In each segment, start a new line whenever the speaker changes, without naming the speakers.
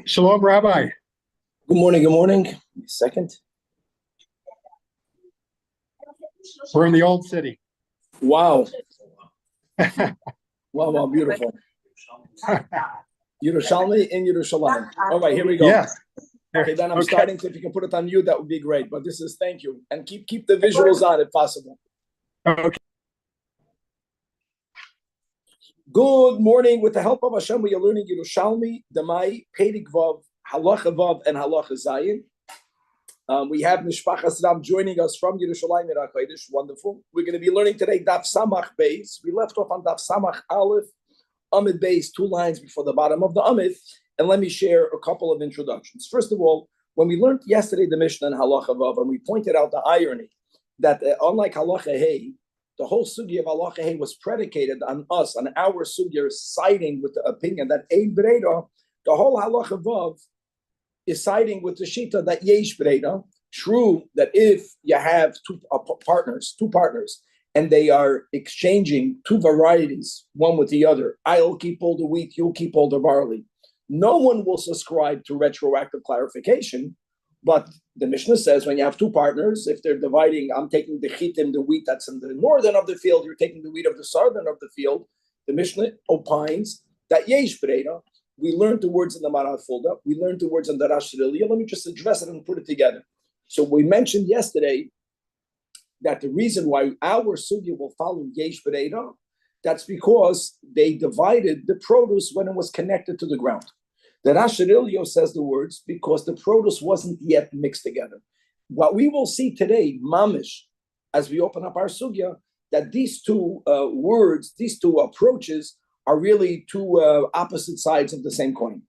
Shalom, Rabbi.
Good morning. Good morning. Second.
We're in the old city.
Wow. Wow, beautiful. Yerushalmi in Yerushalmi. All right, here we go.
Yes.
Okay, then I'm starting. So if you can put it on mute, that would be great. But this is thank you. And keep the visuals on if possible.
Okay.
Good morning. With the help of Hashem, we are learning Yerushalmi, Demai, Pedig Vav, Halacha Vav, and Halacha Zayin. We have Mishpachas Ram joining us from Yerushalmi Kodesh. Wonderful. We're going to be learning today Daf Samach Beis. We left off on Daf Samach Aleph, Amid Beis, 2 lines before the bottom of the Amid. And let me share a couple of introductions. First of all, when we learned yesterday the Mishnah and Halacha Vav, and we pointed out the irony that unlike Halacha Hey, the whole sugya of Halacha Hey was predicated on us, on our sugya siding with the opinion that Ein Breda, the whole Halacha Vav is siding with the Shita that Yesh Breda. True that if you have two partners, and they are exchanging two varieties, one with the other, I'll keep all the wheat, you'll keep all the barley. No one will subscribe to retroactive clarification, but the Mishnah says when you have two partners, if they're dividing, I'm taking the chitim, the wheat that's in the northern of the field, you're taking the wheat of the southern of the field, the Mishnah opines that Yesh Breda. We learned the words in the Maral Fulda, we learned the words in the Rash Shalilia. Let me just address it and put it together. So we mentioned yesterday that the reason why our sugya will follow Yesh Breda, that's because they divided the produce when it was connected to the ground. The Rash Shalilia says the words because the produce wasn't yet mixed together. What we will see today, mamish, as we open up our sugya, that these two words, these two approaches are really two opposite sides of the same coin.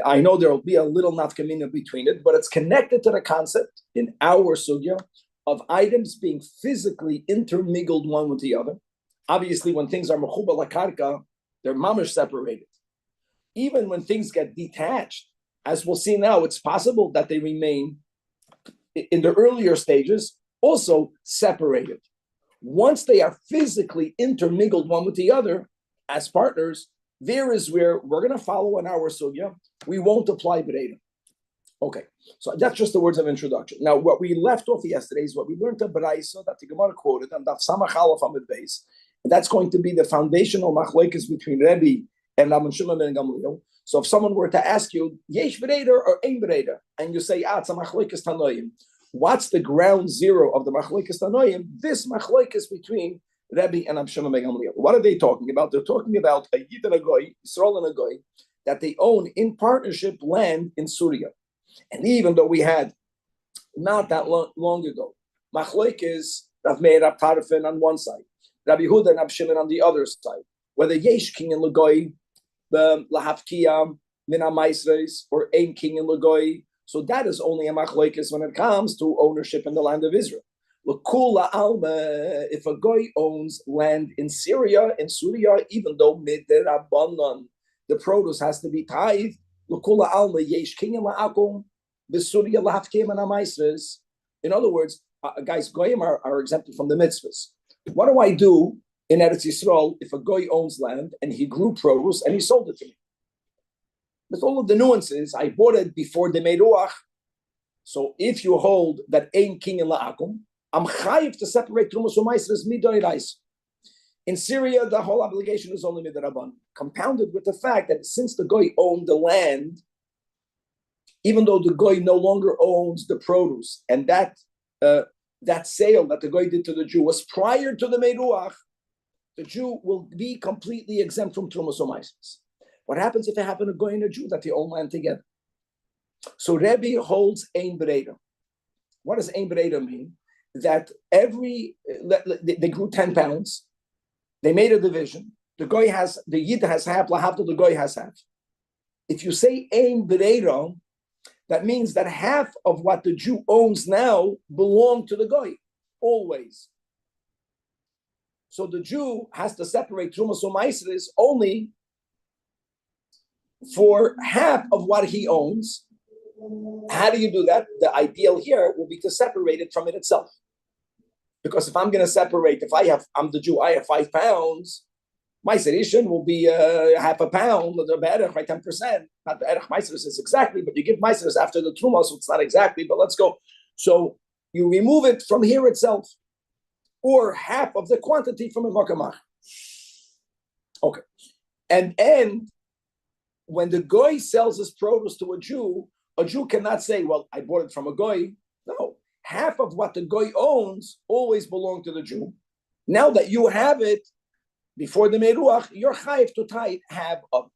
I know there will be a little nafkamina between it, but it's connected to the concept in our sugya of items being physically intermingled one with the other. Obviously, when things are mechuba lakarka, they're mamish separated. Even when things get detached, as we'll see now, it's possible that they remain in the earlier stages also separated. Once they are physically intermingled one with the other as partners, there is where we're going to follow in our sugya. We won't apply Breda. Okay, so that's just the words of introduction. Now, what we left off yesterday is what we learned at Baraisa that the Gemara quoted on Daf Samach Aleph Amid Beis. And that's going to be the foundational machlokes between Rabbi and Rabban Shimon ben Gamliel. So if someone were to ask you, Yesh Breda or Ein Breda, and you say, it's a machlokes Tanoim, what's the ground zero of the machlokes Tanoim? This machlokes between Rabbi and Rabban Shimon ben Gamliel. What are they talking about? They're talking about a Yid and a Goy, Yisrael and a Goy, that they own in partnership land in Syria. And even though we had not that long ago, machlokes Rav Meir Rab Tarfon on one side, Rabbi Huda and Rab Shimon on the other side, whether Yesh King and Lagoy, Lahafkiyam, Mina Maisres, or Ein King and Lagoy. So that is only a machlokes when it comes to ownership in the land of Israel. L'kula alma, if a goy owns land in Syria, even though midirabanan, the produce has to be tithed. L'kula alma yesh kinyan la'akum, b'Syria lahafkim and amaisres. In other words, guys, goyim are exempted from the mitzvahs. What do I do in Eretz Yisrael if a goy owns land and he grew produce and he sold it to me? With all of the nuances, I bought it before the Meruach. So if you hold that ein kinyan la'akum, I'm chayiv to separate Trumas u'Maisres midorais. In Syria, the whole obligation is only midrabban, compounded with the fact that since the goy owned the land, even though the goy no longer owns the produce, and that sale that the goy did to the Jew was prior to the Meruach, the Jew will be completely exempt from Trumas u'Maisres. What happens if they happen to goy and a Jew that they own land together? So Rabbi holds Ein Breda. What does Ein Breda mean? That they grew 10 pounds, they made a division. The Yid has half, lahavdil, the goy has half. If you say Ein Breda, that means that half of what the Jew owns now belong to the goy, always. So the Jew has to separate Trumas u'Maisres only for half of what he owns. How do you do that? The ideal here will be to separate it from it itself. Because if I'm going to separate, I'm the Jew, I have 5 pounds, Meiser Ishin will be half a pound, the Be'erech by 10%. Not the Erech Meiser is exactly, but you give Meisers after the Truma, so it's not exactly, but let's go. So you remove it from here itself, or half of the quantity from a Makamach. Okay. And when the Goy sells his produce to a Jew cannot say, well, I bought it from a Goy. No. Half of what the Goy owns always belong to the Jew. Now that you have it, before the Meruach, you're chayiv to have of it.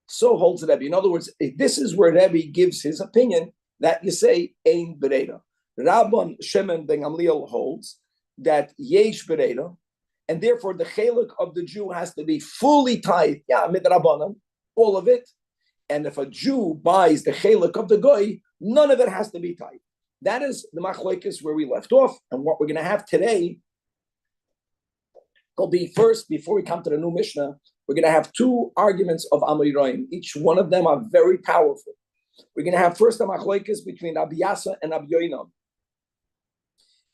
So holds Rebbe. In other words, this is where Rebbe gives his opinion that you say, Ein Bereda. Rabban Shimon ben Gamliel holds that Yesh Bereda, and therefore the chelik of the Jew has to be fully tied, midrabanan, all of it. And if a Jew buys the chelik of the Goy, none of it has to be tied. That is the machlokes where we left off. And what we're going to have today will be first, before we come to the new Mishnah, we're going to have two arguments of Amoraim. Each one of them are very powerful. We're going to have first the machlokes between Rabbi Yasa and Rabbi Yoinam.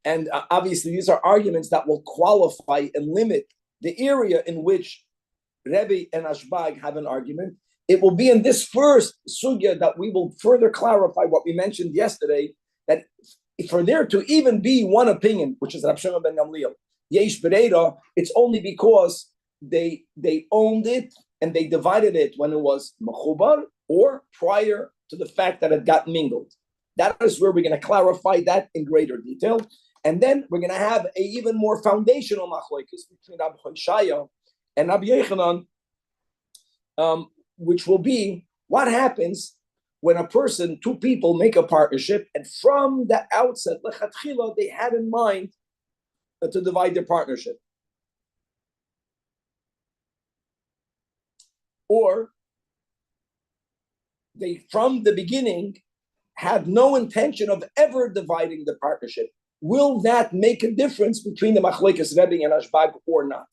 And obviously, these are arguments that will qualify and limit the area in which Rebbe and Ashbag have an argument. It will be in this first sugya that we will further clarify what we mentioned yesterday, that for there to even be one opinion, which is Rav Shimon ben Gamliel, Yesh Bereda, it's only because they owned it and they divided it when it was mechubar or prior to the fact that it got mingled. That is where we're going to clarify that in greater detail. And then we're going to have a even more foundational machlokes between Rabbi Hoshaya and Rabbi Yochanan, which will be what happens when a person, two people make a partnership, and from the outset, lechatchila, they had in mind to divide their partnership. Or they, from the beginning, had no intention of ever dividing the partnership. Will that make a difference between the machlokes Rebbe and Ashbag or not?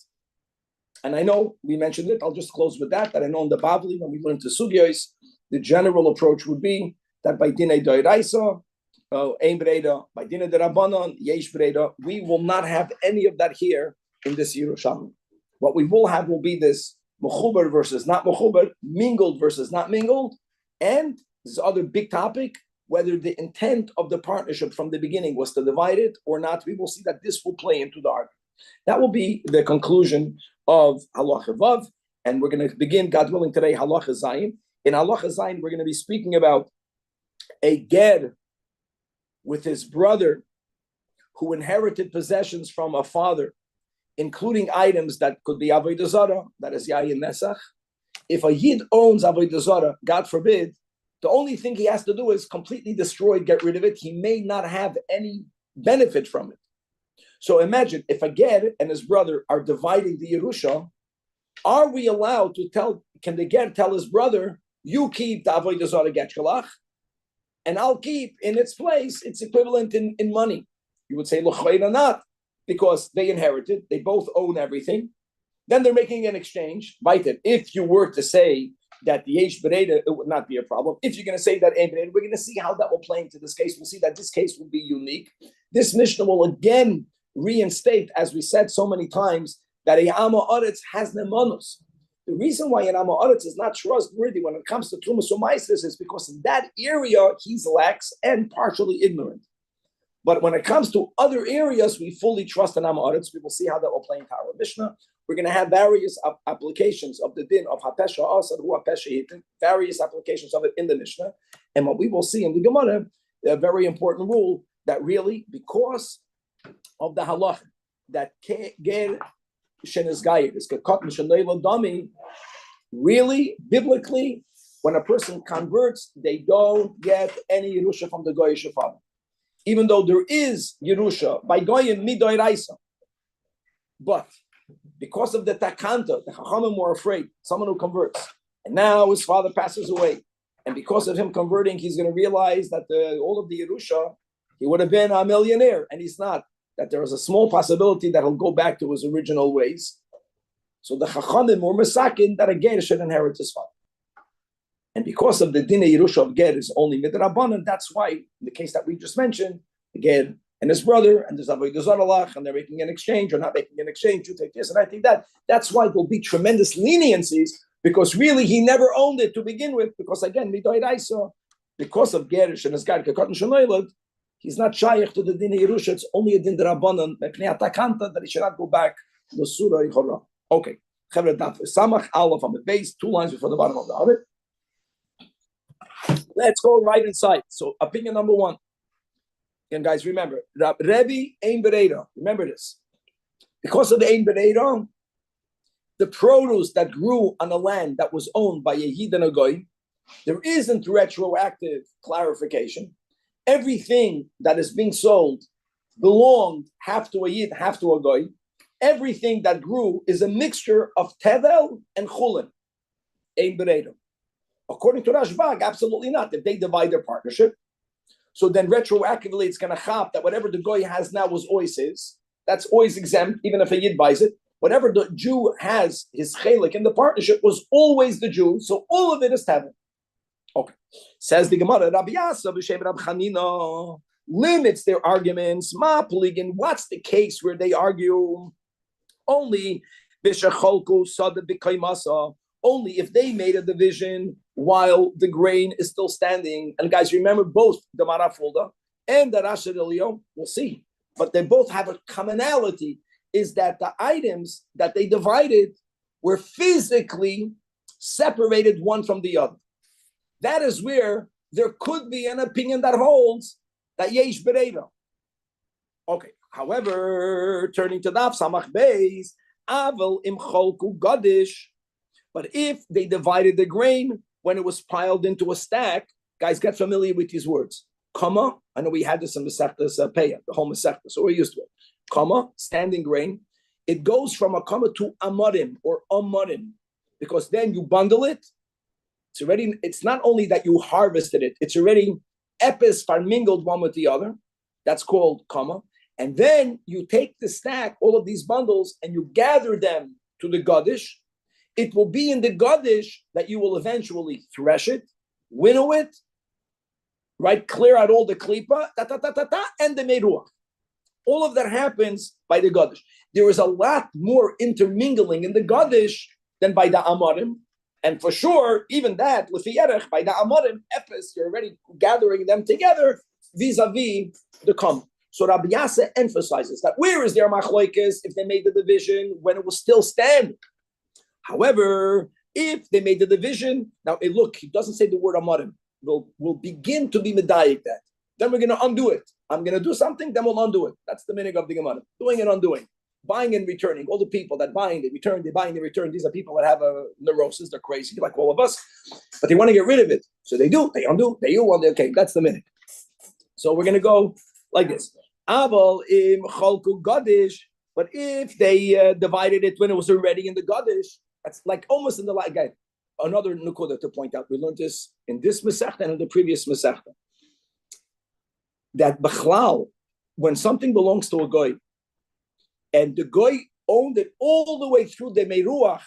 And I know we mentioned it. I'll just close with that I know in the Bavli, when we learn to sugyos, the general approach would be that by dinei doiraisa, ein breda, by dinei derabanan, yesh breda, we will not have any of that here in this Yerushalmi. What we will have will be this mechuber versus not mechuber, mingled versus not mingled, and this other big topic, whether the intent of the partnership from the beginning was to divide it or not. We will see that this will play into the argument. That will be the conclusion of Halacha Vav, and we're going to begin, God willing, today Halacha Zayin. In Halacha Zayin, we're going to be speaking about a ger with his brother who inherited possessions from a father, including items that could be Avodah Zarah, that is Yayin Nesach. If a Yid owns Avodah Zarah, God forbid, the only thing he has to do is completely destroy it, get rid of it. He may not have any benefit from it. So imagine if a ger and his brother are dividing the Yerusha, are we allowed to tell, can the ger tell his brother, you keep the Avodah Zarah get shalach, and I'll keep in its place, its equivalent in money? You would say, l'chayra not, because they inherited, they both own everything. Then they're making an exchange. If you were to say that the Yesh Bereda, it would not be a problem. If you're going to say that Ein Bereda, we're going to see how that will play into this case. We'll see that this case will be unique. This Mishnah will again reinstate, as we said so many times, that a Amma Aretz has nemanus. The reason why an Amma Aretz is not trustworthy when it comes to Trumas U'Maisers is because in that area he's lax and partially ignorant. But when it comes to other areas, we fully trust an Amma Aretz. We will see how that will play into our Mishnah. We're going to have various applications of the din of Hapesha Asad, Hu Hapesha Hitin, various applications of it in the Mishnah. And what we will see in the Gemara, a very important rule that really, because of the halach, that ger shenes gayir is gekot mishanayla dami, really, biblically, when a person converts, they don't get any Yerusha from the Goyish father. Even though there is Yerusha by Goyim midoiraisa. But because of the takanta, the Chachamim were afraid, someone who converts, and now his father passes away, and because of him converting, he's going to realize that all of the Yerusha, he would have been a millionaire, and he's not. That there is a small possibility that he'll go back to his original ways. So the Chachamim were masakin that a ger should inherit his father. And because of the din Yerusha of ger is only midrabanan, that's why, in the case that we just mentioned, the ger and his brother, and there's Avodah Zarah, and they're making an exchange or not making an exchange. You take this, and I take that. That's why there'll be tremendous leniencies, because really he never owned it to begin with. Because again, because of Gerish and his guy Kekatan Shenoilad, he's not shaykh to the din Yerusha. It's only a din Rabbanan that he should not go back to the Surah Yichora. Okay, Samach Aleph on the base, 2 lines before the bottom of the Arab. Let's go right inside. So opinion number 1. And guys, remember, Rabbi Ein Bereira. Remember this. Because of the Ein Bereira, the produce that grew on a land that was owned by Yehid and a Goy, there isn't retroactive clarification. Everything that is being sold belonged half to a Yid, half to a Goy. Everything that grew is a mixture of Tevel and Chulin. Ein Bereira. According to Rashbag, absolutely not. If they divide their partnership, so then retroactively it's going to chop that whatever the Goy has now was always his. That's always exempt, even if a Yid buys it. Whatever the Jew has, his chelik in the partnership was always the Jew. So all of it is Tevel. Okay. Says the Gemara, Rabbi Yasa b'shem Rab Chanina limits their arguments. Ma poligin, what's the case where they argue? Only b'shecholku sada b'kaimasa. Only if they made a division while the grain is still standing. And guys, remember both the Marafulda and the Rashid Elio, we'll see. But they both have a commonality, is that the items that they divided were physically separated one from the other. That is where there could be an opinion that holds that Yesh Bereira. Okay. However, turning to Daf Samach Beis, Aval im Cholku Gadish. But if they divided the grain when it was piled into a stack, guys, get familiar with these words. Comma, I know we had this in the Masechtas Peah, the whole Masechtas, so we're used to it. Comma, standing grain. It goes from a comma to amarim or amarim, because then you bundle it. It's already. It's not only that you harvested it; it's already epis mingled one with the other. That's called comma. And then you take the stack, all of these bundles, and you gather them to the Gadish. It will be in the Gadish that you will eventually thresh it, winnow it, right? Clear out all the klipa, and the meruach. All of that happens by the Gadish. There is a lot more intermingling in the Gadish than by the Amarim. And for sure, even that, Lefiyerech, by the Amarim, Epis, you're already gathering them together vis-a-vis the Kam. So Rabbi Yasa emphasizes that where is their machloikis if they made the division when it was still standing? However, if they made the division, now look, he doesn't say the word amarim. We'll begin to be medayik that. Then we're going to undo it. I'm going to do something, then we'll undo it. That's the meaning of the Gemara. Doing and undoing. Buying and returning. All the people that buying, they return, they buying, they return. These are people that have a neurosis. They're crazy, like all of us. But they want to get rid of it. So they do, they undo, they do, okay, that's the minute. So we're going to go like this. Aval im cholku gadish. But if they divided it when it was already in the gadish, that's like almost in the like guy. Another nukuda to point out. We learned this in this Masechta and in the previous Masechta. That Bechlal, when something belongs to a goy, and the goy owned it all the way through the Meruach,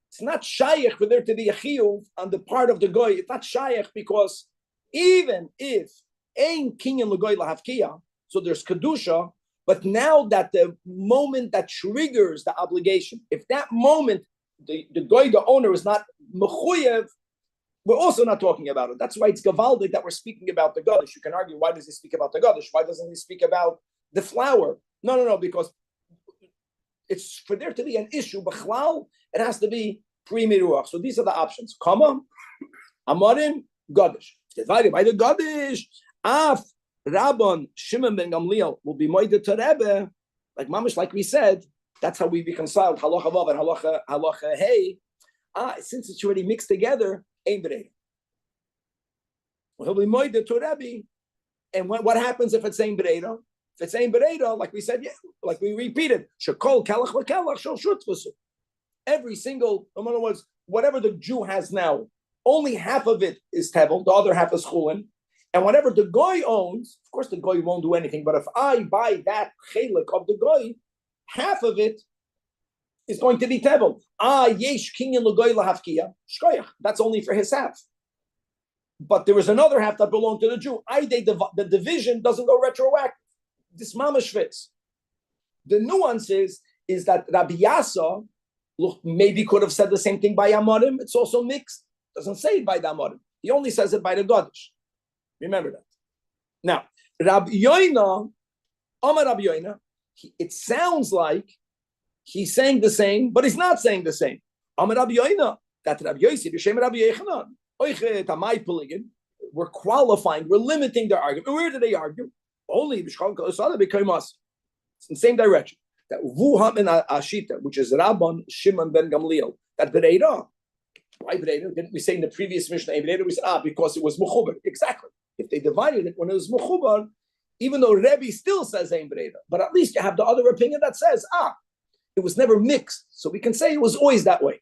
it's not shaykh for there to be a chiyuv on the part of the goy. It's not shaykh because even if ein kinyan legoy lahavkiya, so there's kedusha, but now that the moment that triggers the obligation, if that moment the goy, the owner, is not mechuyev, we're also not talking about it. That's why it's gavaldik that we're speaking about the Gadish. You can argue, why does he speak about the Gadish? Why doesn't he speak about the flour? No, because it's for there to be an issue, b'chlal, it has to be pre-miruach. So these are the options. Kama, amarim, Gadish. Divided by the Gadish. Af, Rabban, Shimon ben Gamliel will be moided to Rebbe, like mamish, like we said. That's how we reconciled halacha vav and halacha hey. Since it's already mixed together, ein bereira. He'll be moided to Rabbi. And what happens if it's ein bereira? If it's ein bereira, like we said, yeah, like we repeated, shekol kalach v'kalach shel shutfusu. Every single, in other words, whatever the Jew has now, only half of it is tevel, the other half is chulin. And whatever the goy owns, of course the goy won't do anything, but if I buy that chelik of the goy, half of it is going to be tevel. Yesh kinyan l'goy lahavkiya shkoyach. That's only for his half. But there is another half that belonged to the Jew. The division doesn't go retroactive. this mamash fits. The nuance is that Rabbi Yasa maybe could have said the same thing by Amorim. It's also mixed. Doesn't say it by the Amorim. He only says it by the Godish. Remember that. Now, Rabbi Yoina, Amar Rabbi Yoina, it sounds like he's saying the same, but he's not saying the same. Amar Rabbi Yoina, that Rabbi Yosi, B'Shem Rabbi Yechanan, Oichet Amai Peligin, we're qualifying, we're limiting their argument. Where do they argue? Only B'Shchal Kol became us. It's in the same direction. That Vuham in Ashita, which is Rabban Shimon ben Gamliel, that Bereira. Why Bereira? Didn't we say in the previous Mishnah, Bereira, we said, because it was Mechubar. Exactly. If they divided it when it was Mechubar, even though Rebbe still says Ein Bereira, but at least you have the other opinion that says, it was never mixed. So we can say it was always that way.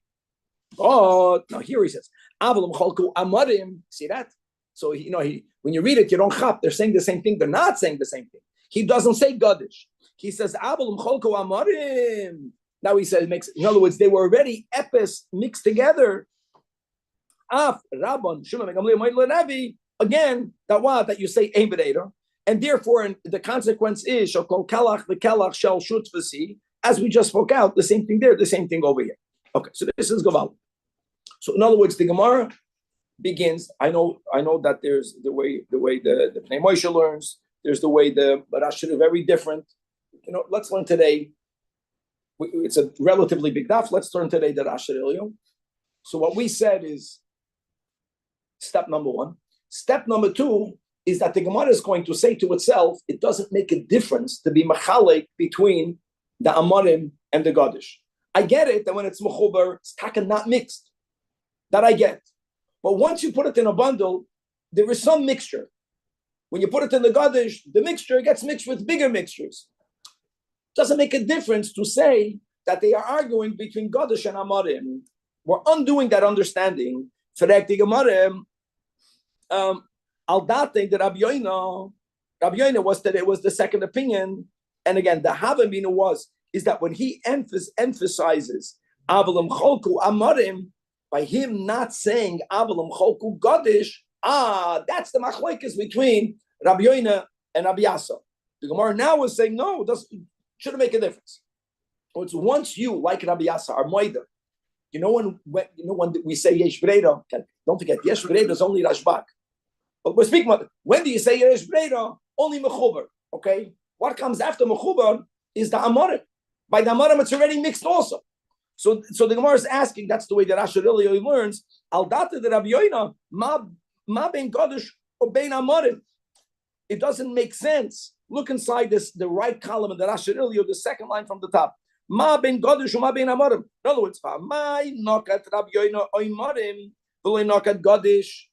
Oh, now here he says, Avalim Cholku Amarim. See that? So, when you read it, you don't chap. They're saying the same thing. They're not saying the same thing. He doesn't say Gadish. He says, Avalim Cholku Amarim. Now he says, in other words, they were already epis mixed together. Af, Rabban, Shimon, again, that you say Ein Bereira. And therefore, the consequence is, Shokol Kalach, the Kalach shall shoot v'si, as we just spoke out, the same thing there, the same thing over here. Okay, so this is Gaval. So in other words, the Gemara begins. I know that there's the way the Pnei Moshe learns. There's the way the Barashir are very different. Let's learn today. It's a relatively big daf. Let's learn today the Rashir Elio. So what we said is step number one. Step number two is that the Gemara is going to say to itself, it doesn't make a difference to be machalek between the Amorim and the Gadish. I get it that when it's mechuber, it's taka not mixed. That I get. But once you put it in a bundle, there is some mixture. When you put it in the Gadish, the mixture gets mixed with bigger mixtures. Doesn't make a difference to say that they are arguing between Gadish and Amorim. We're undoing that understanding. Ferek the Gemarim, al date the Rabbi Yoina was that it was the second opinion. And again, the Havamina is that when he emphasizes Avalim Cholku Amorim, by him not saying Avalim Cholku Gadish, that's the machlokes between Rabbi Yoina and Rabbi Yasa. The Gemara now is saying, no, it shouldn't make a difference. So it's once you, like Rabbi Yasa, are moida. When we say Yesh Breida, don't forget, Yesh Breida is only Rashbak. But we're speaking about, when do you say Yesh Breida? Only Mechubar, okay? What comes after Mechubar is the Amorim. By the Amorim, it's already mixed also. So the Gemara is asking, that's the way that Asher Elio learns, Al data de Rabbi Yoina, ma ben Gadish or ben Amorim. It doesn't make sense. Look inside the right column of the Asher Elio, the second line from the top. Ma ben Gadish or ma ben Amorim. In other words, ma nokat Rabbi Yoina oimarim, v'lo nokat Gadish.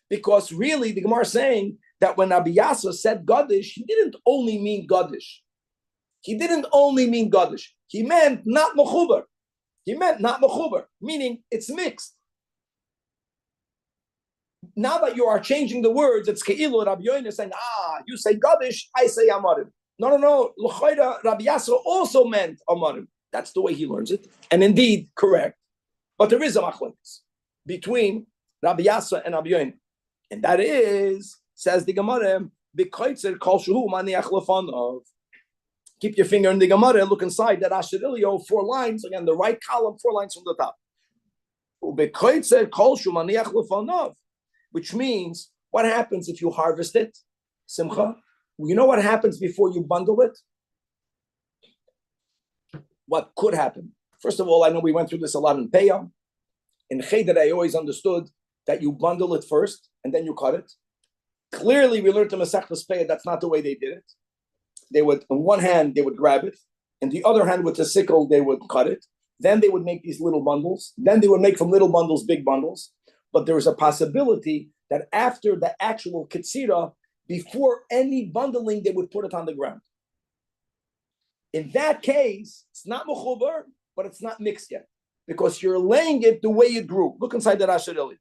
Because really, the Gemara is saying that when Rabbi Yasa said Gadish, he didn't only mean Gadish. He meant not Mechubar. Meaning it's mixed. Now that you are changing the words, it's Ke'ilu Rabbi Yoina saying, you say Gadish, I say Amarim. No. L'choira, Rabbi Yasa also meant Amarim. That's the way he learns it. And indeed, correct. But there is a machlokes between Rabbi Yasa and Rabbi Yoina. And that is, says the Gemara, B'koitzer kol shehu maniach lefanov. Keep your finger in the Gemara and look inside that Asher Elio, 4 lines, again, the right column, 4 lines from the top. B'koitzer kol shehu maniach lefanov. Which means, what happens if you harvest it? Simcha. You know what happens before you bundle it? What could happen? First of all, I know we went through this a lot in Peah. In Cheder, I always understood that you bundle it first and then you cut it. Clearly, we learned in Masechtas Peah that's not the way they did it. They would, on one hand, they would grab it, and the other hand, with the sickle, they would cut it. Then they would make these little bundles. Then they would make from little bundles big bundles. But there is a possibility that after the actual ketzira, before any bundling, they would put it on the ground. In that case, it's not mechubar, but it's not mixed yet, because you're laying it the way it grew. Look inside the Rasha Eli.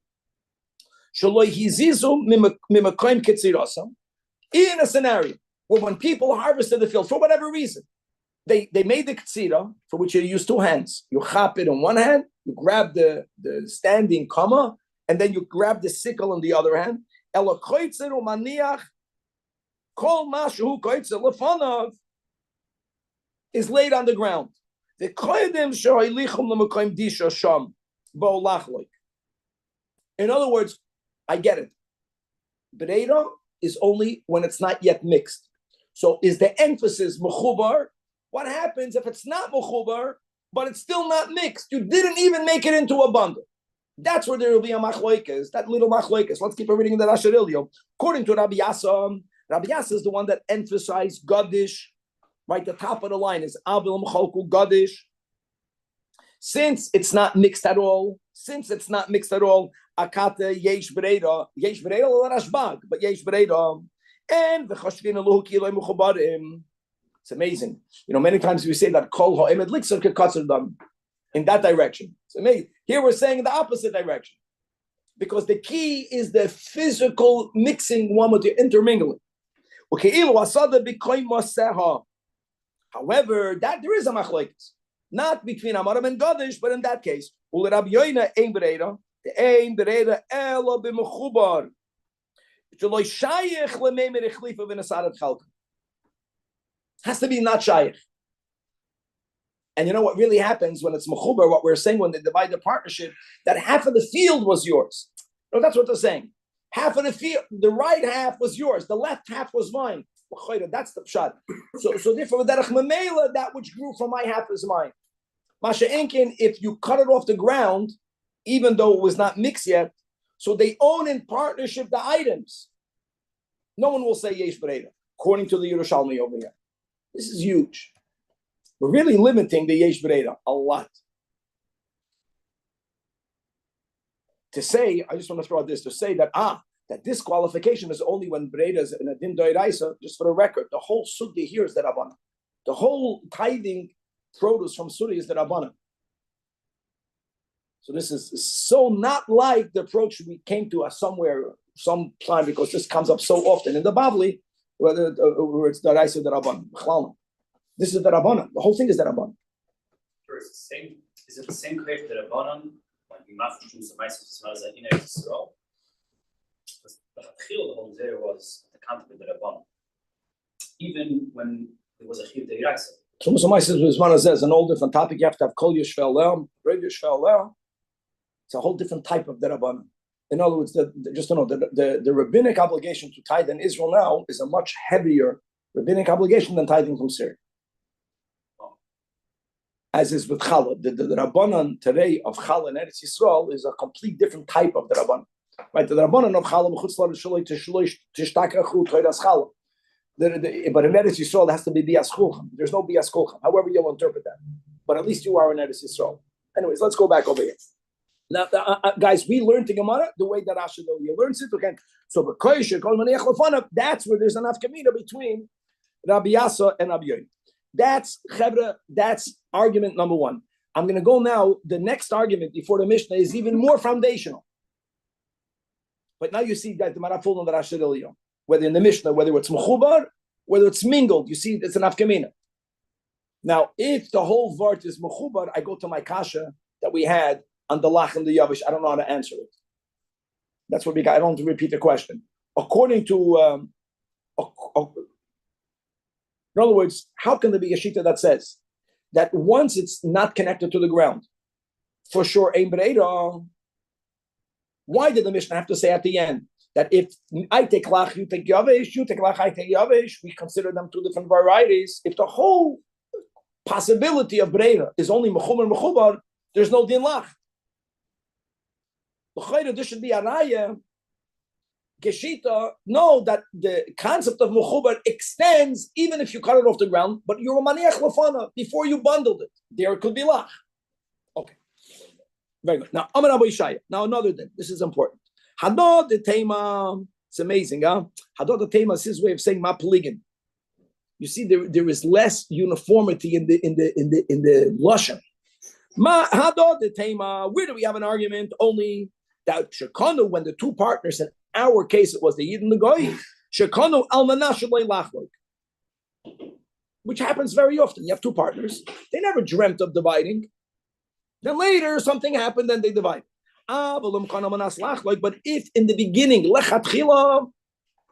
In a scenario where when people harvested the field, for whatever reason, they made the ketzira, for which you use 2 hands. You chop it on one hand, you grab the standing comma, and then you grab the sickle on the other hand. Kol mashu koitze lefanav is laid on the ground. The koydim shoylichum l'makom disha sham bo lachloik. In other words, I get it. Breira is only when it's not yet mixed. So is the emphasis mechubar? What happens if it's not mechubar, but it's still not mixed? You didn't even make it into a bundle. That's where there will be a machloikas, that little machloikas. Let's keep reading the Rasharilio. According to Rabbi Yasa is the one that emphasized Gadish. Right, the top of the line is Avil Mcholku Gadish. Since it's not mixed at all, Akata Yesh Breida Rashbag, but Yesh Breida, and the Chashvin Eluhu Kiloi Mechubarim. It's amazing. Many times we say that Kol Ha'emed Liksar Kekatzer Dam in that direction. It's amazing. Here we're saying in the opposite direction, because the key is the physical mixing one with the intermingling. However, that there is a machlokes, not between Amarim and Gadish, but in that case, Rabbi Yoina ein bereida, ein bereida elo b'mechubar, sheloi shayich lemeimer echlifa v'nesarat chalka. Has to be not shayich. And you know what really happens when it's mechubar? What we're saying when they divide the partnership, that half of the field was yours. No, that's what they're saying. Half of the field, the right half was yours, the left half was mine. That's the pshat. So therefore, that which grew from my half is mine. Masha Enkin, if you cut it off the ground, even though it was not mixed yet, so they own in partnership the items. No one will say yesh bereda, according to the Yerushalmi over here. This is huge. We're really limiting the yesh bereda a lot. To say, I just want to throw out this, to say that this qualification is only when Breda is in a din doiraisa, just for the record. The whole sugya here is the Rabbana. The whole tithing produce from Surah is the Rabbana. So this is so not like the approach we came to somewhere, some time, because this comes up so often in the Bavli, where it's the Raisa the Rabbana. This is the Rabbana. The whole thing is the Rabbana.
Is it the same case the Rabbana when we must choose the Meister as an inner Yisrael? The whole there was the concept of the Rabban. Even when there was a Chiv Deiraisa.
So says an all different topic. You have to have Kol Yishvel Le'am, Radio Yishvel Le'am. It's a whole different type of the Rabban. In other words, just to know, the rabbinic obligation to tithe in Israel now is a much heavier rabbinic obligation than tithing from Syria. As is with Challah. The Rabbanan today of Challah in Eretz Yisrael is a complete different type of the Rabban. Right, the Rabbanan of Challah b'chutzlar shaloi tishtakachu toiras Challah. But in Eretz Yisrael, it has to be bias chulchan. There's no bias chulchan. However you'll interpret that, but at least you are in Eretz Yisrael. Anyways, let's go back over here. Now, guys, we learned the Gemara the way that Rasharilio learns it. Okay, so that's where there's an afkamina between Rabbi Yasa and Rabbi Yoin. That's argument number one. I'm going to go now. The next argument before the Mishnah is even more foundational. But now you see that the Maraful and the Rasharilio, whether in the Mishnah, whether it's mechubar, whether it's mingled, you see it's an afkamina. Now, if the whole vart is mechubar, I go to my kasha that we had on the lach and the yavish. I don't know how to answer it. That's what we got. I don't want to repeat the question. According to, in other words, how can there be a shita that says that once it's not connected to the ground, for sure, ein breida? Why did the Mishnah have to say at the end that if I take lach, you take yavish, you take lach, I take yavish, we consider them two different varieties? If the whole possibility of breida is only mechubar, there's no din lach. This should be a raya. Geshita, know that the concept of mechubar extends even if you cut it off the ground, but you're a maniach lefana before you bundled it. There could be lach. Okay. Very good. Now, Amar Abu Yishaya. Now, another thing. This is important. Hadod the Tema. It's amazing, huh? Hadod the Tema is his way of saying ma polygon. You see, there is less uniformity in the lashon. Ma Hadod the Tema. Where do we have an argument? Only that shekanu, when the two partners, in our case, it was the Yid and the Goy. Shekanu al manashalei lachloik, which happens very often. You have two partners. They never dreamt of dividing. Then later something happened and they divide. But if in the beginning, we're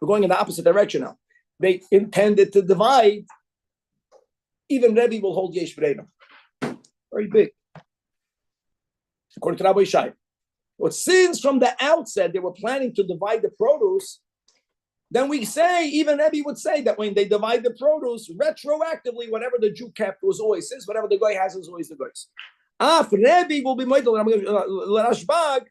going in the opposite direction now. they intended to divide, even Rebbe will hold Yesh Breira. Very big. According to Rabbi Shai. But since from the outset they were planning to divide the produce, then we say, even Rebbe would say that when they divide the produce, retroactively, whatever the Jew kept was always his, whatever the guy has is always the guy's. Rebbe will be Rashbag,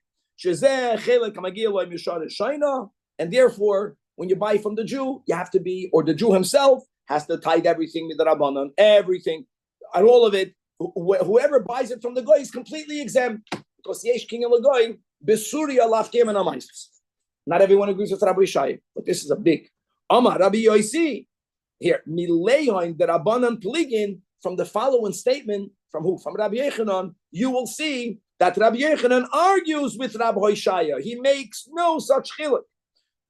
and therefore, when you buy from the Jew, you have to be, or the Jew himself has to tithe everything with the Rabbanon, everything, and all of it. Whoever buys it from the guy is completely exempt because Yesh King and Lagoy Besuria Laftim and Amaisus. Not everyone agrees with Rabbi Shai, but this is a big. Amar Rabbi Yosi here Mileyon the Rabbanan Pligin from the following statement from who? From Rabbi Yechanan. You will see that Rabbi Yechanan argues with Rabbi Hoshaya. He makes no such chiluk.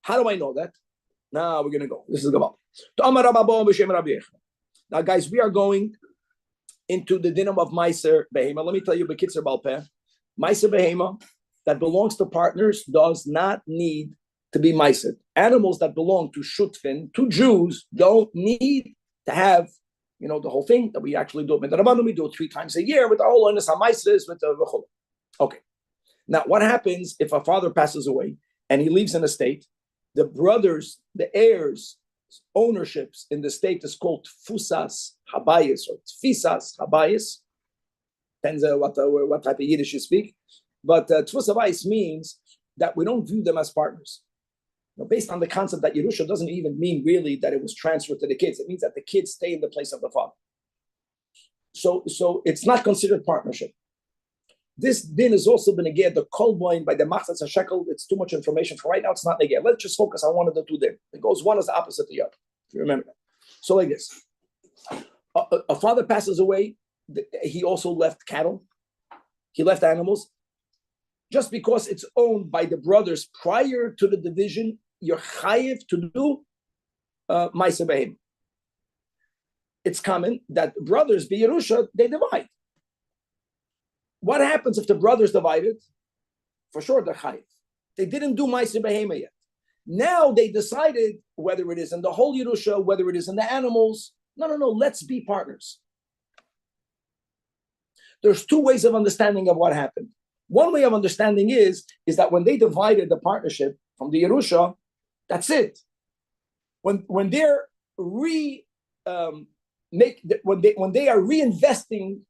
How do I know that? Now we're going to go. This is Gabal. Now, guys, we are going into the dinam of Meiser Behema. Let me tell you, Bekitzer Balpeh, Meiser Behema that belongs to partners does not need to be Meiser. Animals that belong to Shutfin, to Jews, don't need to have, the whole thing that we actually do. We do it 3 times a year with the whole Oinus HaMeises, with the V'chol. Okay. Now, what happens if a father passes away and he leaves an estate? The brothers, the heirs, ownerships in the state is called Tfusas Habayis or Tfisas Habayis. Depends what type of Yiddish you speak. But Tfus Habayis means that we don't view them as partners. Based on the concept that Yerusha doesn't even mean really that it was transferred to the kids. It means that the kids stay in the place of the father. So it's not considered partnership. This din has also been again the kolboin by the machzatz hashekel. It's too much information for right now. It's not again. Let's just focus on one of the 2 din. It goes one is the opposite of the other. If you remember that. So like this, a father passes away. He also left cattle. He left animals. Just because it's owned by the brothers prior to the division, you're chayiv to do ma'aser behem. It's common that brothers be Yerusha, they divide. What happens if the brothers divided? For sure, they're chayiv. They didn't do ma'aser behema yet. Now they decided whether it is in the whole Yerusha, whether it is in the animals. No, let's be partners. There's 2 ways of understanding of what happened. One way of understanding is that when they divided the partnership from the Yerusha, that's it. When they're when they are reinvesting,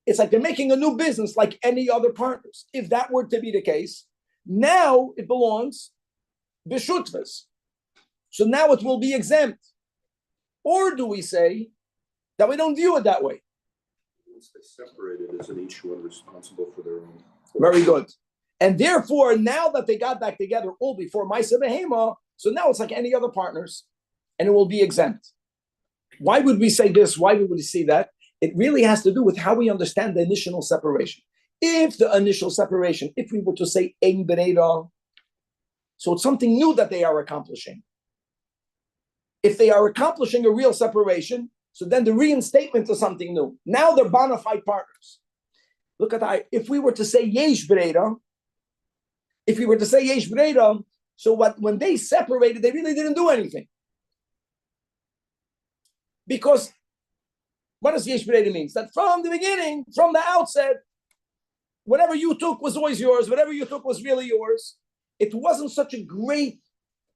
it's like they're making a new business like any other partners. If that were to be the case, now it belongs b'shutvas. So now it will be exempt. Or do we say that we don't view it that way?
Once they separated, isn't each one responsible for their own?
Very good. And therefore, now that they got back together all before Ma'aser Behema, so now it's like any other partners, and it will be exempt. Why would we say this? Why would we say that? It really has to do with how we understand the initial separation. If the initial separation, if we were to say Ein B'Neira, so it's something new that they are accomplishing. If they are accomplishing a real separation, so then the reinstatement is something new. Now they're bona fide partners. Look at that. If we were to say Yesh Breira, so when they separated, they really didn't do anything. Because what does Yesh Breira means? That from the beginning, from the outset, whatever you took was always yours. Whatever you took was really yours. It wasn't such a great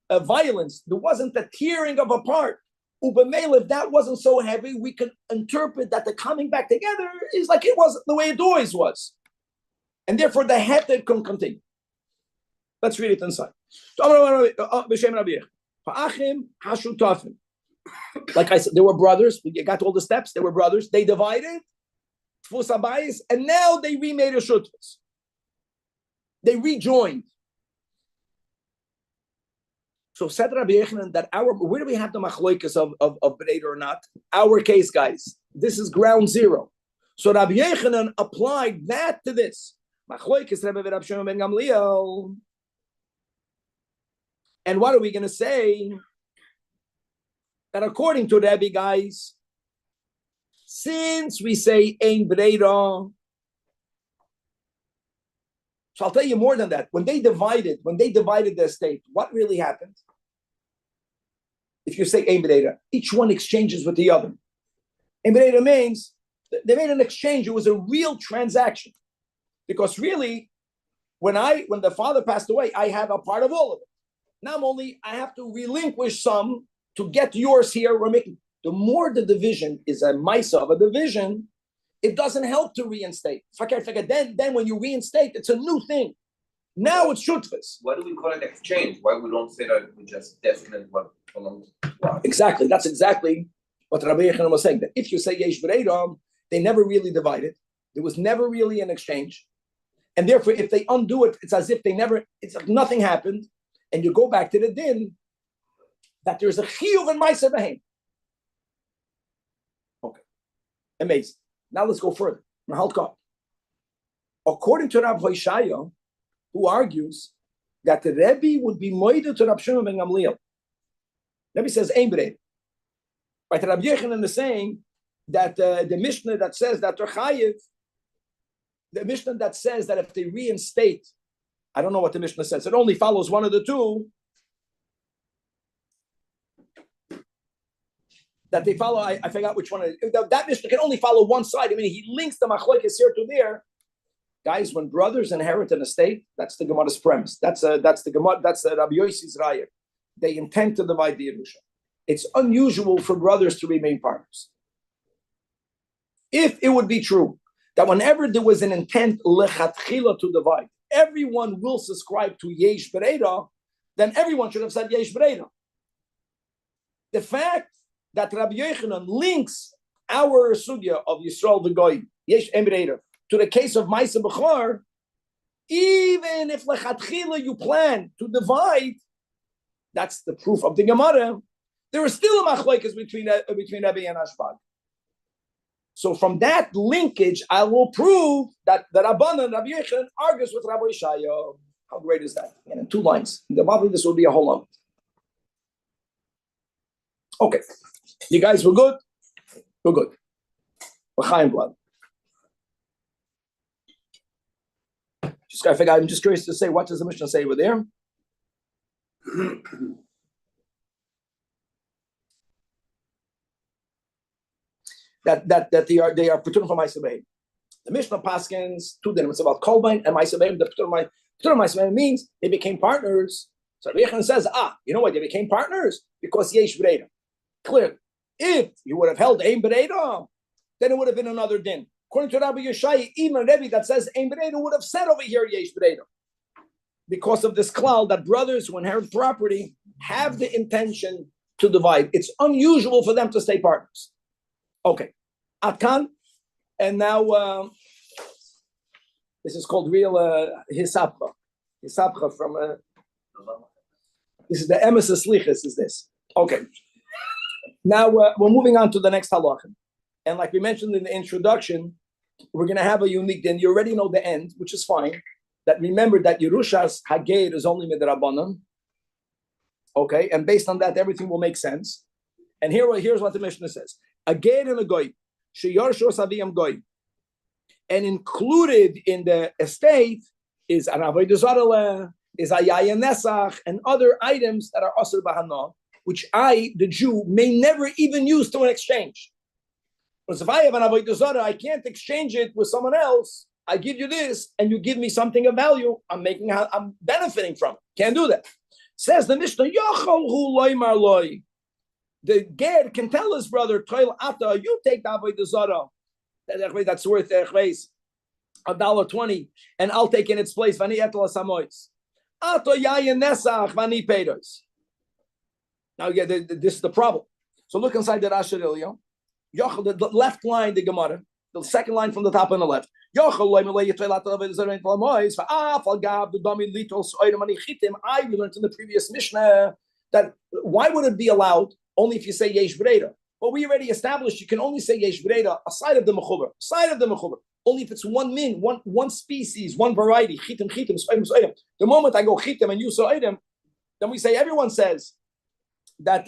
violence. There wasn't a tearing of apart. Ubamel, if that wasn't so heavy, we can interpret that the coming back together is like it was the way it always was. And therefore the heter can continue. Let's read it inside. Like I said, they were brothers. We got all the steps. They were brothers. They divided, and now they remade a shutfas. They rejoined. So said Rabbi Yechanan that where do we have the machloikas of Breda or not? Our case, guys. This is ground zero. So Rabbi Yechanan applied that to this. Machloikas Rabbi Shimon ben Gamliel. And what are we going to say? That according to Rabbi, guys, since we say Ein Breda, so I'll tell you more than that. When they divided the estate, what really happened? if you say Ein B'Reira, each one exchanges with the other. Ein B'Reira means they made an exchange. It was a real transaction. Because really, when the father passed away, I have a part of all of it. Now I have to relinquish some to get yours here. We're making the more the division is a maisa of a division, it doesn't help to reinstate. Then when you reinstate, it's a new thing. Now it's shutfas.
Why do we call it exchange? Why we don't say that we just definite what belongs to us?
Exactly. That's exactly what Rabbi Yochanan was saying. That if you say Yesh B'Reira, they never really divided. There was never really an exchange. And therefore, if they undo it, it's as if it's like nothing happened. And you go back to the din that there's a chiyuv and ma'aseh b'heim. Okay. Amazing. Now let's go further. According to Rav Hoshaya, who argues that the Rebbe would be moided to Rav Shimon ben Gamliel. Rebbe says, Ein B'Reira. Right, Rabbi Yochanan is saying that the Mishnah that says that they're chayiv, the Mishnah that says that if they reinstate, I don't know what the Mishnah says, it only follows one of the two, that they follow, I forgot which one, that Mishnah can only follow one side. I mean, he links the machlokes here to there. Guys, when brothers inherit an estate, that's the Gemara's premise. That's the Gemara, that's the Rabbi Yossi's raya. They intend to divide the Yerusha. It's unusual for brothers to remain partners. If it would be true that whenever there was an intent lechatchila to divide, everyone will subscribe to Yesh B'Reira, then everyone should have said Yesh B'Reira. The fact that Rabbi Yochanan links our sugya of Yisrael v'Goy, Yesh B'Reira, to the case of Ma'aseh B'chor, even if lechatchila you plan to divide, that's the proof of the Gemara. There is still a machlokes between Rabbi and Ashbag. So from that linkage, I will prove that the Rabbanan, Rabbi Yochanan, argues with Rabbi Shaya. How great is that? And in 2 lines. Probably this will be a whole lot. Okay. You guys were good? We're good. L'chaim blood. I'm just curious to say, what does the Mishnah say over there? that they are putting from Ma'aseh B'Heim. The Mishnah paskins 2 dinim. It's about Kolbein and Ma'aseh B'Heim. The putting from Ma'aseh B'Heim means they became partners. So Rabbi Yochanan says, you know why they became partners? Because Yesh B'Reira. Clearly, if you would have held Ein B'Reira, then it would have been another din. According to Rabbi Yeshai, even Rebbe that says Ein B'Reira would have said over here Yesh B'Reira. Because of this klal that brothers who inherit property have the intention to divide. It's unusual for them to stay partners. Okay. Atkan. And now this is called real hisapcha. Hisapcha from this is the emes slichas is this. Okay. Now we're moving on to the next halacha. And like we mentioned in the introduction, we're going to have a unique, then you already know the end, which is fine. That remember that Yerushas Hageir is only midrabanan. Okay, and based on that, everything will make sense. And here's what the Mishnah says: a Geir and a Goy, sheyarsho saviyam Goy, and included in the estate is an avodah zarah, is a yayin nesach, and other items that are asur b'hana, which I, the Jew, may never even use to an exchange. Because if I have an avodah zarah, I can't exchange it with someone else. I give you this, and you give me something of value. I'm benefiting from it. Can't do that. Says the Mishnah, the Ger can tell his brother, you take the avodah zarah. That's worth $1.20, and I'll take in its place. Now again, this is the problem. So look inside the Rasha Ilya. The left line, the Gemara, the second line from the top on the left. I learned in the previous Mishnah that why would it be allowed only if you say Yesh B'Reira? Well, we already established you can only say Yesh B'Reira aside of the Mechuber, only if it's one min, one species, one variety. Chitim, Soidim. The moment I go Chitim and you Soidim, then we say everyone says that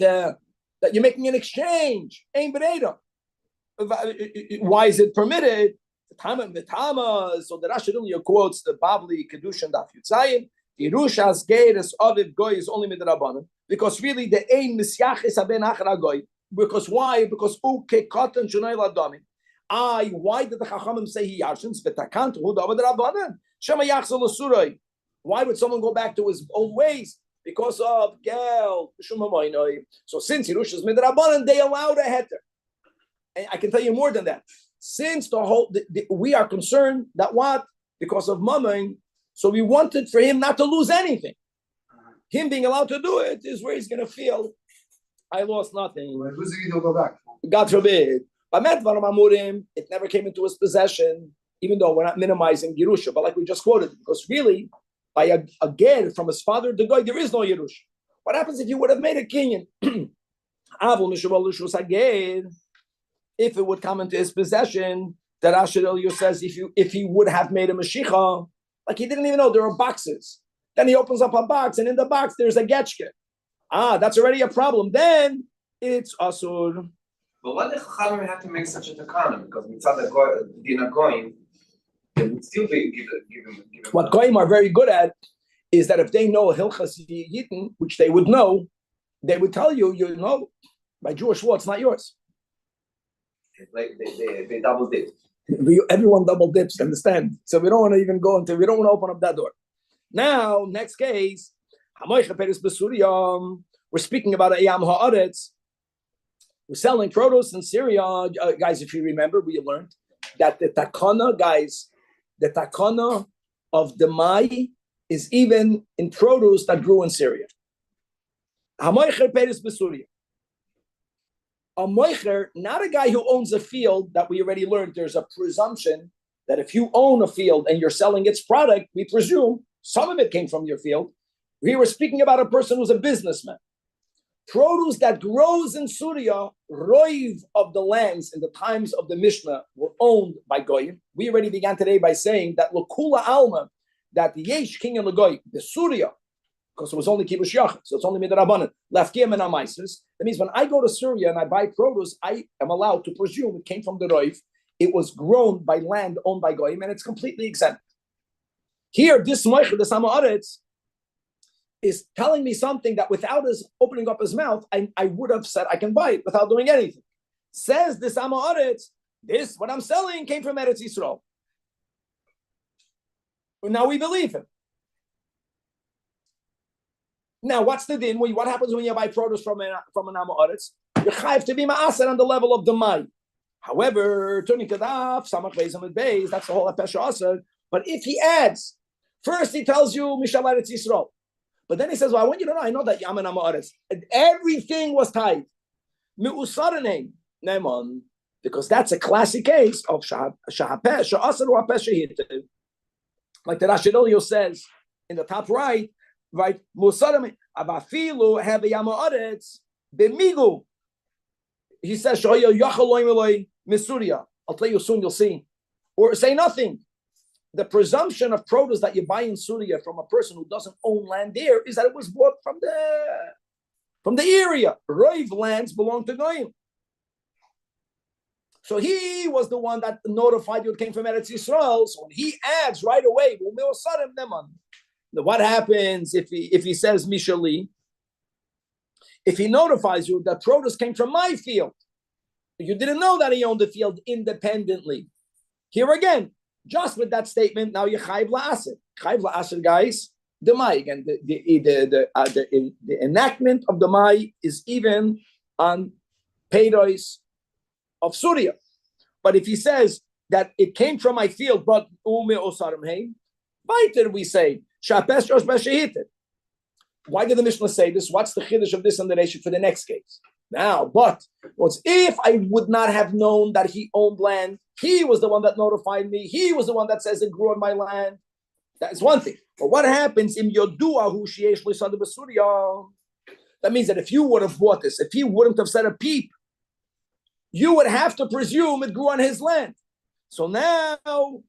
you're making an exchange. Ein B'Reira. Why is it permitted? So the Rasha Ilya quotes the Bavli Kedushin Daf Yud Zayin. Yerushas Geiris Aviv Goy is only midrabanan because really the ein misyachis haben achra goy. Because why? Because uke katan shunay ladami. Why did the Chachamim say he yashins? V'takant hu davad rabbanan shema yachzol l'suroi. Why would someone go back to his old ways? Because of gel. So since Yerusha is midrabanan, they allowed a heter. And I can tell you more than that. Since we are concerned that what? Because of mammon, so we wanted for him not to lose anything. Him being allowed to do it is where he's going to feel, I lost nothing.
Go back.
God forbid. It never came into his possession, even though we're not minimizing Yerusha, but like we just quoted, because really, by a ger from his father, the guy, there is no Yerusha. What happens if you would have made a kinyan? If it would come into his possession, that Asher Eliyahu says, if he would have made a Mashiach, like he didn't even know there were boxes. Then he opens up a box, and in the box there's a getchke. That's already a problem. Then it's asur.
But why the Chachamim have to make such a takana? Because mitzad the Dina Goyim, they would still be give him.
What Goyim are very good at is that if they know Hilchas Yidin, which they would know, they would tell you, by Jewish law, it's not yours.
Like they double dip.
Everyone double dips, understand? So we don't want to even go into, we don't want to open up that door. Now, next case, we're speaking about Ayam Ha'aretz. We're selling produce in Syria. Guys, if you remember, we learned that the takana, the takana of the Mai is even in produce that grew in Syria. A moicher, not a guy who owns a field that we already learned. There's a presumption that if you own a field and you're selling its product, we presume some of it came from your field. We were speaking about a person who's a businessman. Produce that grows in Syria, roiv of the lands in the times of the Mishnah were owned by Goyim. We already began today by saying that Lokula Alma, that the Yesh King and Lagoy, the Syria, because it was only Kibush Yachid, so it's only Midrabanan, Lafkim and Amaisis. That means when I go to Syria and I buy produce, I am allowed to presume it came from the roiv. It was grown by land owned by Goyim, and it's completely exempt. Here, this Moich, the Sama'aretz, is telling me something that without his opening up his mouth, I would have said I can buy it without doing anything. Says this Ama'aretz, this, what I'm selling, came from Eretz Yisrael. Now we believe him. Now, what's the din? What happens when you buy produce from an Ama'aretz? You're chayiv to be ma'aser on the level of the Mai. However, turning to Daf, Samach Beis Amud Beis, that's the whole Apesha Aser. But if he adds, first he tells you, Mishal Eretz Yisrael. But then he says, well, I want you to know, I know that Yaman Ama'aretz. And everything was tied. Mi'usaranein, Neman. Because that's a classic case of Shahapeh, Sha'asar or Apeh Shehite. Like the Rashid Elio says in the top right, Musaranein, Abafilu have a Yama'aretz, Bemigu. He says, Shoyo Yachaloim Eloi Misuria. I'll tell you soon, you'll see. Or say nothing. The presumption of produce that you buy in Syria from a person who doesn't own land there is that it was bought from the area. Roiv lands belong to Goyim. So he was the one that notified you it came from Eretz Yisrael. So when he adds right away, what happens if he says Mishali? If he notifies you that produce came from my field, you didn't know that he owned the field independently. Here again, just with that statement, now you're chayiv la'aser. Chayiv la'aser, guys, the Mai. Again, the enactment of the Mai is even on peiros of Syria. But if he says that it came from my field, but ume osarim heim, weiter we say, shapes josh b'shehite. Why did the Mishnah say this? What's the chiddush of this and the ratio for the next case? Now, but if I would not have known that he owned land, he was the one that notified me. He was the one that says it grew on my land. That's one thing. But what happens in Yodua hu sheyesh l'sad b'Surya? That means that if you would have bought this, if he wouldn't have said a peep, you would have to presume it grew on his land. So now,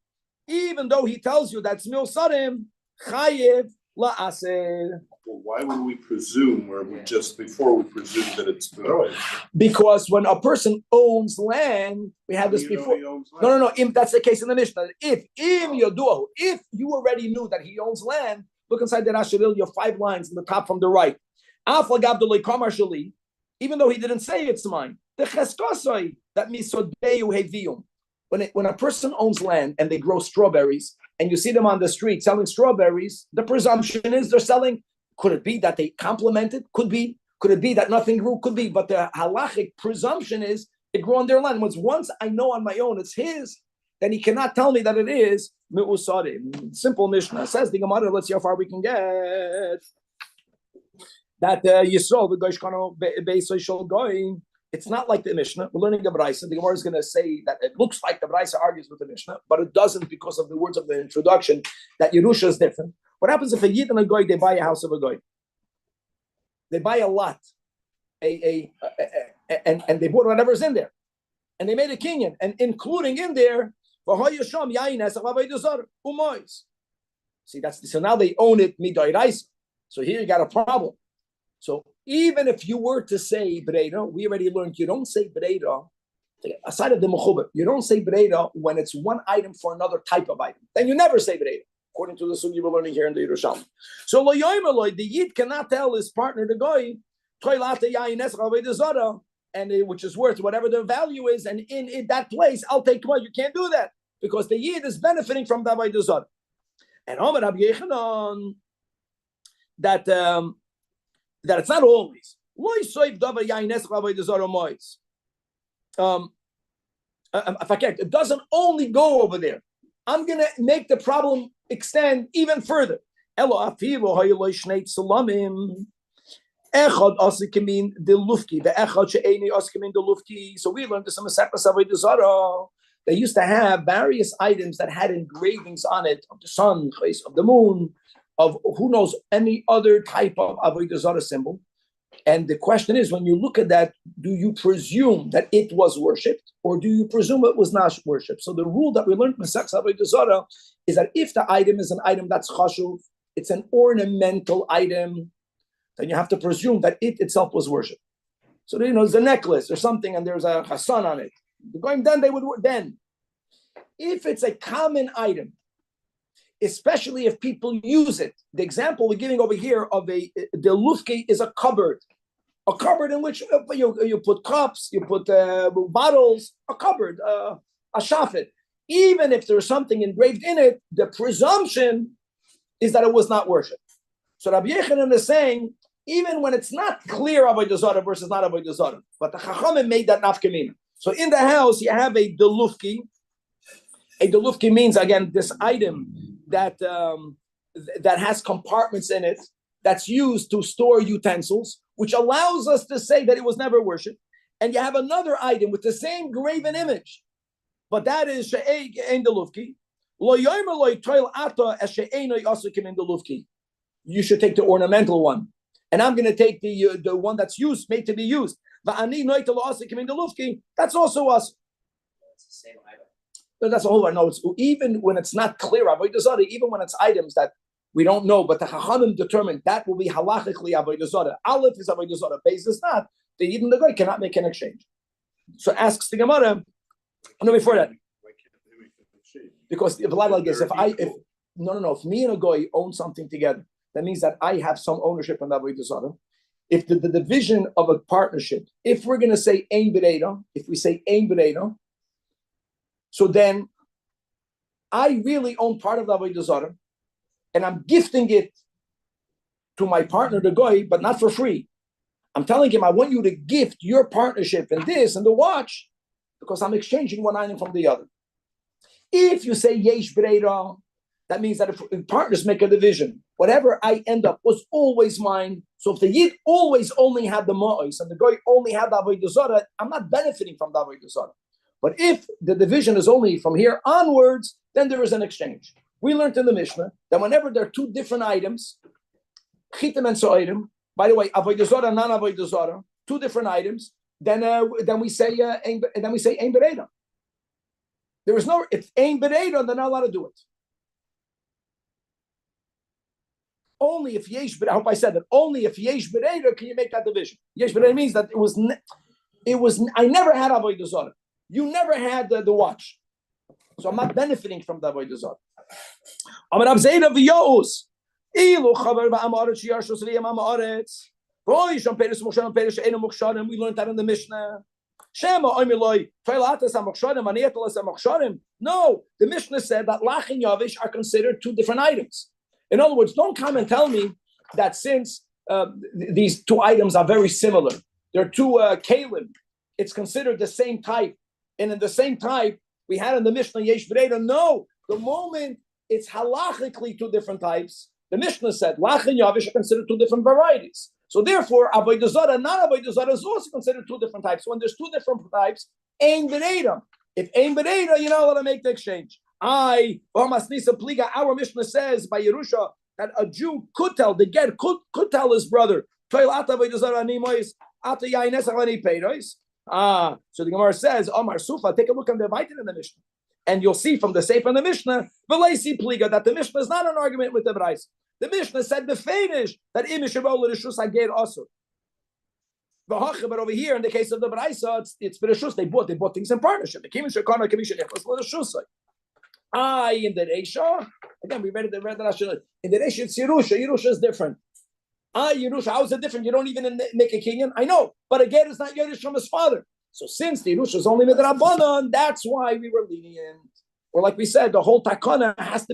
even though he tells you that's mil sadim, chayiv la'aser.
Well, why would we presume where we just before we presume that it's growing?
Because when a person owns land, we had this before. No. That's the case in the Mishnah. If you already knew that he owns land, Look inside the Rashidil, you have 5 lines in the top from the right. Even though he didn't say it's mine. The cheskosoi, that means when a person owns land and they grow strawberries and you see them on the street selling strawberries, the presumption is they're selling. Could it be that they complemented? Could be. Could it be that nothing grew? Could be. But the halachic presumption is it grew on their land. Once I know on my own it's his, then he cannot tell me that it is me'usadim. Simple Mishnah says the Gemara. Let's see how far we can get. That Yisrael the Goish Kano Beisoy going. It's not like the Mishnah. We're learning the Brisa. The Gemara is going to say that it looks like the Brisa argues with the Mishnah, but it doesn't because of the words of the introduction that Yerusha is different. What happens if a Yid and a Goy, they buy a house of a Goy? They buy a lot, and they bought whatever's in there. And they made a kinyan, and including in there, see, so now they own it, midoiraisa. So here you got a problem. So even if you were to say Breda, we already learned you don't say Breda, aside of the Mechuber, you don't say Breda when it's one item for another type of item. Then you never say Breda, according to the Sugi we're learning here in the Yerushalmi. So the Yid cannot tell his partner, the Goy, and which is worth whatever the value is, and in that place, I'll take one. You can't do that because the Yid is benefiting from the Avodah Zarah. And Omer Rabbi Yechanan, that it's not always. It doesn't only go over there. I'm going to make the problem extend even further. So we learned this in Masechtas Avodah Zarah. They used to have various items that had engravings on it of the sun, of the moon, of who knows any other type of Avodah Zarah symbol. And the question is, when you look at that, do you presume that it was worshipped, or do you presume it was not worshipped? So the rule that we learned in Masechtas Avodah Zarah is that if the item is an item that's chashuv, it's an ornamental item, then you have to presume that it itself was worshipped. So there's a necklace or something, and there's a sun on it. Going then, they would then. If it's a common item, especially if people use it. The example we're giving over here of the lufke is a cupboard in which you put cups, you put bottles, a cupboard, a shafet. Even if there's something engraved in it, the presumption is that it was not worshipped. So Rabbi Yechanan is saying, even when it's not clear Avodah Zarah versus not Avodah Zarah, but the Chachamim made that nafkamina. So in the house, you have a delufki. A delufki means, again, this item that has compartments in it that's used to store utensils, which allows us to say that it was never worshipped. And you have another item with the same graven image, but that is she'ein delufki. You should take the ornamental one, and I'm going to take the one that's used, made to be used. That's also us.
It's the same item.
That's a whole lot. No, it's even when it's not clear, Avodah Zarah, even when it's items that we don't know, but the Chachamim determined that will be halachically Avodah Zarah. Aleph is Avodah Zarah. Beis is not. The Yid and the Goy cannot make an exchange. So asks the Gemara. No, before that, because if me and a Goy own something together, that means that I have some ownership in Avodah Zarah. If the division of a partnership, if we're going to say Ein B'reida, if we say Ein B'reida, so then I really own part of the Avodah Zarah, and I'm gifting it to my partner, the Goy, but not for free. I'm telling him, I want you to gift your partnership in this and the watch, because I'm exchanging one item from the other. If you say Yesh B'reida, that means that if partners make a division, whatever I end up was always mine. So if the Yid always only had the Ma'os and the Goy only had the Avodah Zarah, I'm not benefiting from the Avodah Zarah. But if the division is only from here onwards, then there is an exchange. We learned in the Mishnah that whenever there are two different items, chitim and so'itim, by the way, Avodah Zarah, non-Avodah Zarah, two different items, then we say Ein B'reida. There is no, if Ein B'reida, they're not allowed to do it. Only if Yesh B'reida, I hope I said that, only if Yesh B'reida can you make that division. Yesh B'reida means that I never had Avodah Zarah. You never had the watch. So I'm not benefiting from the Avodah Zarah. Ilu chaver ba'amaretz sheyarshus liyam amaretz. Boy, sham peres muksharim peres she'enu muksharim. We learned that in the Mishnah. Shema oimiloi teilatas hamuksharim anietalas hamuksharim. No, the Mishnah said that lach and yavish are considered two different items. In other words, don't come and tell me that since these two items are very similar, they're two kalim, it's considered the same type. And in the same type, we had in the Mishnah yesh v'reida. No, the moment it's halachically two different types, the Mishnah said lach and yavish are considered two different varieties. So therefore, avodah zarah, not avodah zarah, is also considered two different types. So when there's two different types, ein b'reida. If ein b'reida, you're not allowed to make the exchange. Our Mishnah says by Yerusha that a Jew could tell, the get could tell his brother, so the Gemara says, Omar Sufa, take a look on the Vaitin in the Mishnah. And you'll see from the Sefer in the Mishnah, that the Mishnah is not an argument with the Brais. The Mishnah said the Finish that also. But over here, in the case of the Braisa, it's Bereshus. They bought things in partnership. In the Reisha, again, we read the Rashi. In the Reisha, it's Yerusha. Yerusha is different. Yerusha, how is it different? You don't even make a kinyan. I know, but again, it's not Yerush from his father. So since the Yerusha is only Midrabanan, that's why we were lenient. Or like we said, the whole takana has to